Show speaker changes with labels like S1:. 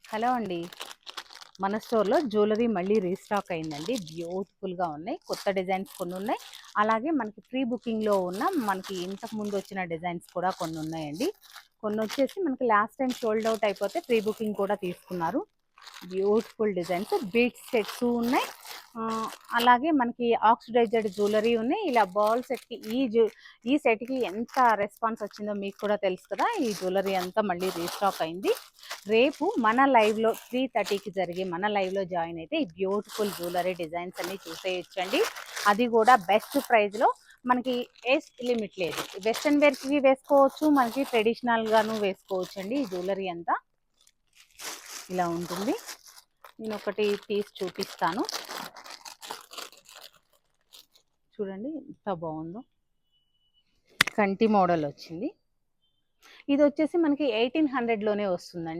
S1: Hello అండి. మన స్టోర్‌లో జ్యువెలరీ మళ్ళీ రీస్టాక్ అయిందండి. బ్యూటిఫుల్‌గా ఉన్నాయి. కొత్త డిజైన్స్ కొన్ని ఉన్నాయి. అలాగే మనకి ప్రీ బుకింగ్‌లో ఉన్న మనకి ఇంతకు ముందు వచ్చిన డిజైన్స్ కూడా కొన్ని ఉన్నాయండి. కొన్ని వచ్చేసి మనకి లాస్ట్ టైం సోల్డ్ అవుట్ అయిపోతే ప్రీ బుకింగ్ కూడా తీసుకున్నారు. బ్యూటిఫుల్ డిజైన్స్ బీడ్స్ సెట్స్ ఉన్నాయి. అలాగే మనకి ఆక్సిడైజ్డ్ జ్యువెలరీ ఉన్నాయి. ఇలా బాల్ సెట్కి ఈ సెట్కి ఎంత రెస్పాన్స్ వచ్చిందో మీకు కూడా తెలుసు కదా. ఈ జ్యువెలరీ అంతా మళ్ళీ రీస్టాక్ అయింది. రేపు మన లైవ్లో 3:30కి జరిగే మన లైవ్లో జాయిన్ అయితే ఈ బ్యూటిఫుల్ జ్యువెలరీ డిజైన్స్ అన్ని చూసేయచ్చండి. అది కూడా బెస్ట్ ప్రైస్లో. మనకి ఏజ్ లిమిట్ లేదు. వెస్ట్రన్ వేర్కి వేసుకోవచ్చు, మనకి ట్రెడిషనల్గాను వేసుకోవచ్చు అండి. ఈ జ్యువెలరీ అంతా ఇలా ఉంటుంది. నేను ఒకటి తీసి చూపిస్తాను చూడండి, ఎంత బాగుందో. కంటి మోడల్ వచ్చింది. ఇది వచ్చేసి మనకి 1800లోనే వస్తుందండి.